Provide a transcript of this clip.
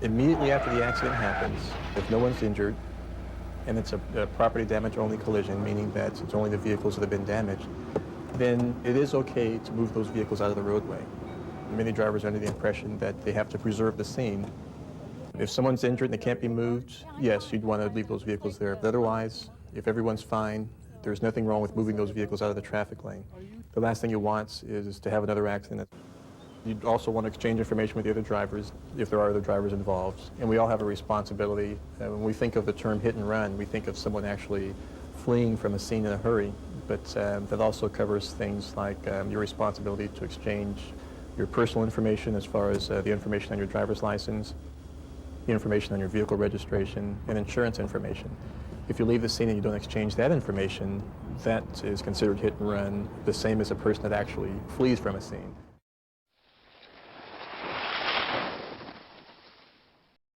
Immediately after the accident happens, if no one's injured, and it's a property damage only collision, meaning that it's only the vehicles that have been damaged, then it is okay to move those vehicles out of the roadway. Many drivers are under the impression that they have to preserve the scene. If someone's injured and they can't be moved, yes, you'd want to leave those vehicles there. But otherwise, if everyone's fine, there's nothing wrong with moving those vehicles out of the traffic lane. The last thing you want is to have another accident. You'd also want to exchange information with the other drivers if there are other drivers involved. And we all have a responsibility. When we think of the term hit and run, we think of someone actually fleeing from a scene in a hurry. But that also covers things like your responsibility to exchange your personal information as far as the information on your driver's license, the information on your vehicle registration, and insurance information. If you leave the scene and you don't exchange that information, that is considered hit and run, the same as a person that actually flees from a scene.